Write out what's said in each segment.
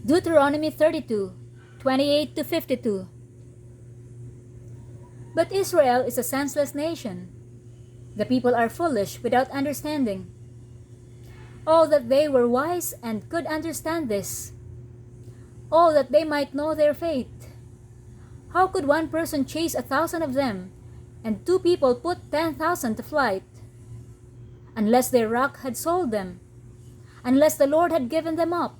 Deuteronomy 32:28-52. But Israel is a senseless nation. The people are foolish without understanding. Oh, that they were wise and could understand this. Oh, that they might know their fate. How could one person chase 1,000 of them, and two people put 10,000 to flight? Unless their rock had sold them, unless the Lord had given them up.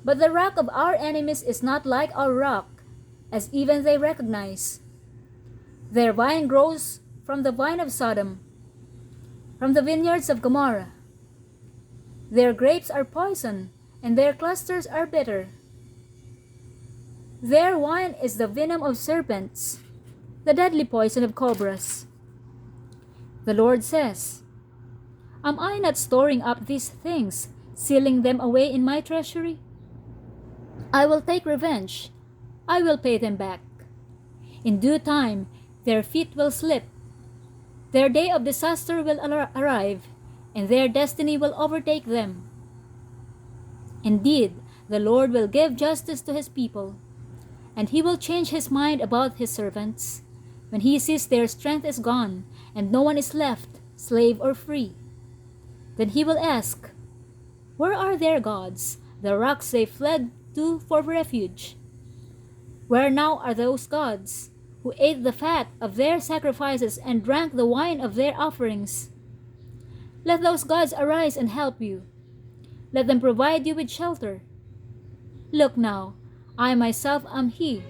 But the rock of our enemies is not like our rock, as even they recognize. Their vine grows from the vine of Sodom, from the vineyards of Gomorrah. Their grapes are poison, and their clusters are bitter. Their wine is the venom of serpents, the deadly poison of cobras. The Lord says, Am I not storing up these things, sealing them away in my treasury? I will take revenge. I will pay them back. In due time, their feet will slip. Their day of disaster will arrive, and their destiny will overtake them. Indeed, the Lord will give justice to his people, and he will change his mind about his servants when he sees their strength is gone and no one is left, slave or free. Then he will ask, Where are their gods, the rocks they fled to for refuge? Where now are those gods who ate the fat of their sacrifices and drank the wine of their offerings? Let those gods arise and help you. Let them provide you with shelter. Look now, I myself am he.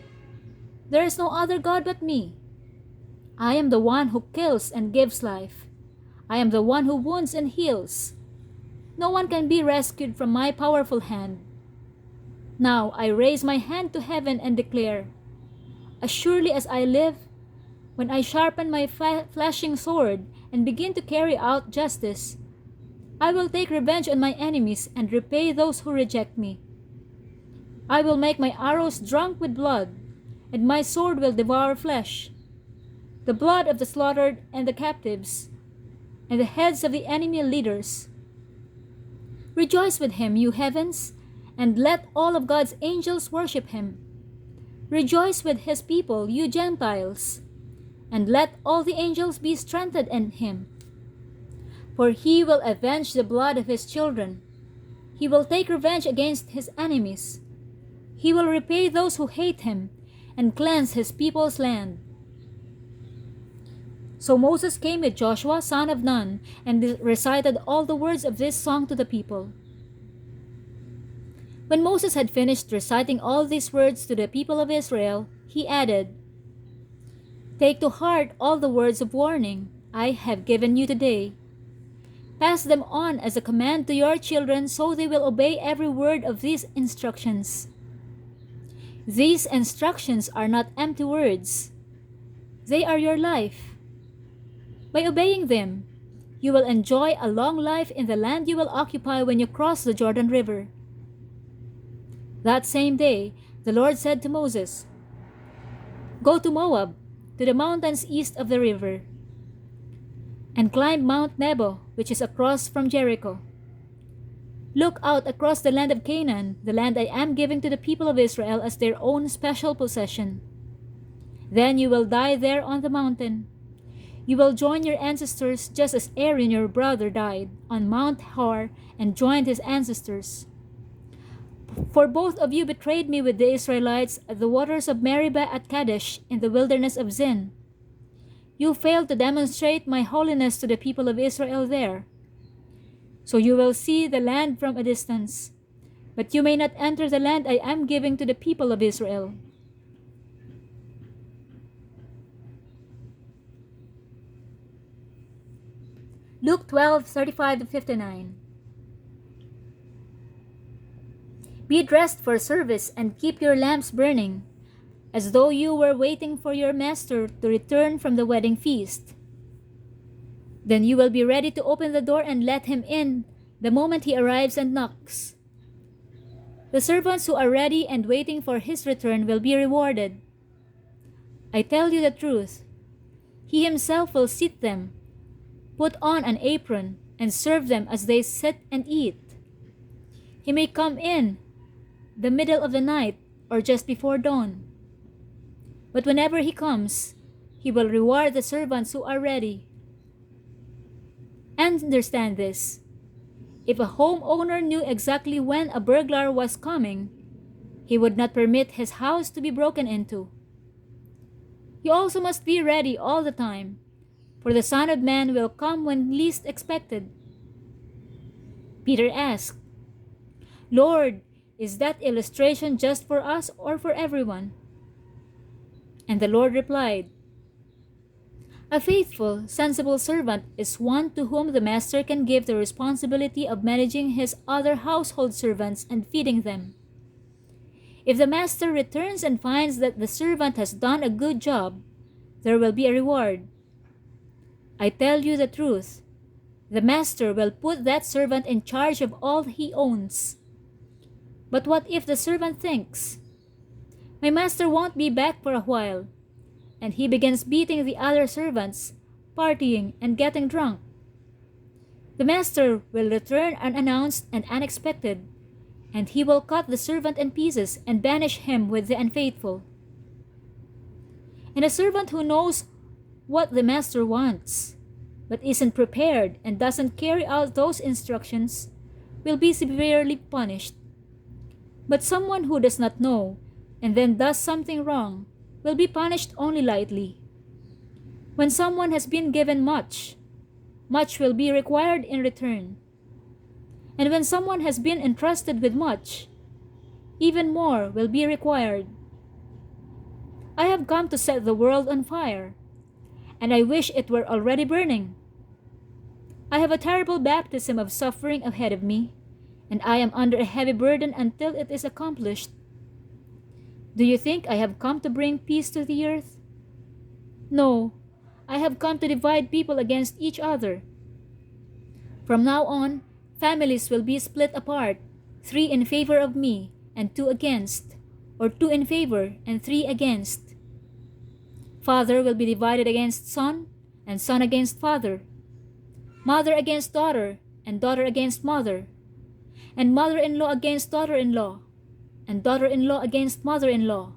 There is no other God but me. I am the one who kills and gives life. I am the one who wounds and heals. No one can be rescued from my powerful hand. Now I raise my hand to heaven and declare, As surely as I live, when I sharpen my flashing sword and begin to carry out justice, I will take revenge on my enemies and repay those who reject me. I will make my arrows drunk with blood, and my sword will devour flesh, the blood of the slaughtered and the captives, and the heads of the enemy leaders. Rejoice with him, you heavens, and let all of God's angels worship him. Rejoice with his people, you Gentiles, and let all the angels be strengthened in him. For he will avenge the blood of his children. He will take revenge against his enemies. He will repay those who hate him and cleanse his people's land. So Moses came with Joshua, son of Nun, and recited all the words of this song to the people. When Moses had finished reciting all these words to the people of Israel, he added, Take to heart all the words of warning I have given you today. Pass them on as a command to your children so they will obey every word of these instructions. These instructions are not empty words. They are your life. By obeying them, you will enjoy a long life in the land you will occupy when you cross the Jordan River. That same day, the Lord said to Moses, Go to Moab, to the mountains east of the river, and climb Mount Nebo, which is across from Jericho. Look out across the land of Canaan, the land I am giving to the people of Israel as their own special possession. Then you will die there on the mountain. You will join your ancestors just as Aaron your brother died on Mount Hor and joined his ancestors. For both of you betrayed me with the Israelites at the waters of Meribah at Kadesh in the wilderness of Zin. You failed to demonstrate my holiness to the people of Israel there. So you will see the land from a distance, but you may not enter the land I am giving to the people of Israel. Luke 12:35-59. Be dressed for service and keep your lamps burning, as though you were waiting for your master to return from the wedding feast. Then you will be ready to open the door and let him in the moment he arrives and knocks. The servants who are ready and waiting for his return will be rewarded. I tell you the truth, he himself will seat them, put on an apron, and serve them as they sit and eat. He may come in, the middle of the night, or just before dawn. But whenever he comes, he will reward the servants who are ready. And understand this: if a homeowner knew exactly when a burglar was coming, he would not permit his house to be broken into. You also must be ready all the time, for the Son of Man will come when least expected. Peter asked, "Lord, is that illustration just for us or for everyone?" And the Lord replied, "A faithful, sensible servant is one to whom the master can give the responsibility of managing his other household servants and feeding them. If the master returns and finds that the servant has done a good job, there will be a reward. I tell you the truth, the master will put that servant in charge of all he owns. But what if the servant thinks, 'My master won't be back for a while,' and he begins beating the other servants, partying, and getting drunk? The master will return unannounced and unexpected, and he will cut the servant in pieces and banish him with the unfaithful. And a servant who knows what the master wants, but isn't prepared and doesn't carry out those instructions, will be severely punished. But someone who does not know and then does something wrong will be punished only lightly. When someone has been given much, much will be required in return. And when someone has been entrusted with much, even more will be required. I have come to set the world on fire, and I wish it were already burning. I have a terrible baptism of suffering ahead of me, and I am under a heavy burden until it is accomplished. Do you think I have come to bring peace to the earth? No, I have come to divide people against each other. From now on, families will be split apart, 3 in favor of me and 2 against, or 2 in favor and 3 against. Father will be divided against son, and son against father. Mother against daughter, and daughter against mother. And mother-in-law against daughter-in-law, and daughter-in-law against mother-in-law."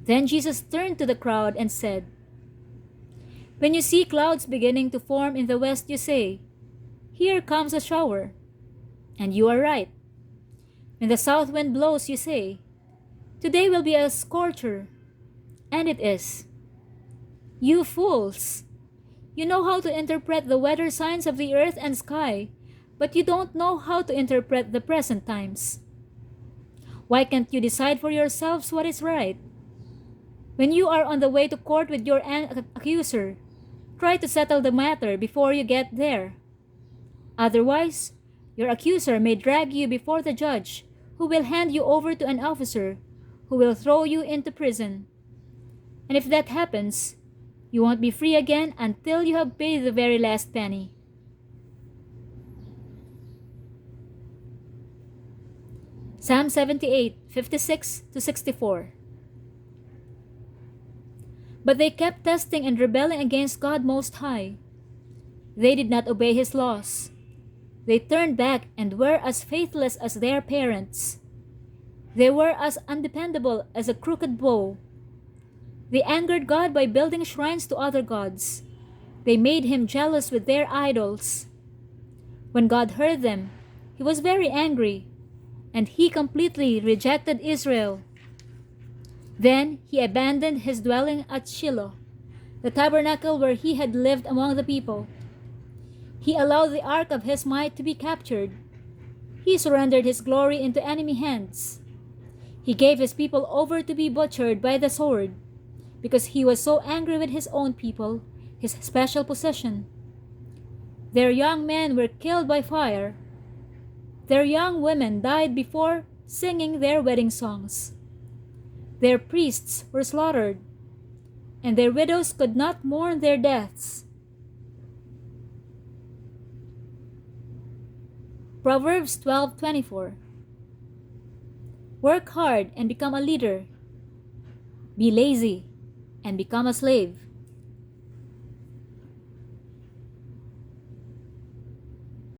Then Jesus turned to the crowd and said, "When you see clouds beginning to form in the west, you say, 'Here comes a shower.' And you are right. When the south wind blows, you say, 'Today will be a scorcher.' And it is. You fools! You know how to interpret the weather signs of the earth and sky, but you don't know how to interpret the present times. Why can't you decide for yourselves what is right? When you are on the way to court with your accuser, try to settle the matter before you get there. Otherwise, your accuser may drag you before the judge, who will hand you over to an officer, who will throw you into prison. And if that happens, you won't be free again until you have paid the very last penny." Psalm 78, 56-64. But they kept testing and rebelling against God Most High. They did not obey His laws. They turned back and were as faithless as their parents. They were as undependable as a crooked bow. They angered God by building shrines to other gods. They made Him jealous with their idols. When God heard them, He was very angry, and He completely rejected Israel. Then He abandoned His dwelling at Shiloh, the tabernacle where He had lived among the people. He allowed the ark of His might to be captured. He surrendered His glory into enemy hands. He gave His people over to be butchered by the sword, because He was so angry with His own people, His special possession. Their young men were killed by fire. Their young women died before singing their wedding songs. Their priests were slaughtered, and their widows could not mourn their deaths. Proverbs 12:24. Work hard and become a leader. Be lazy and become a slave.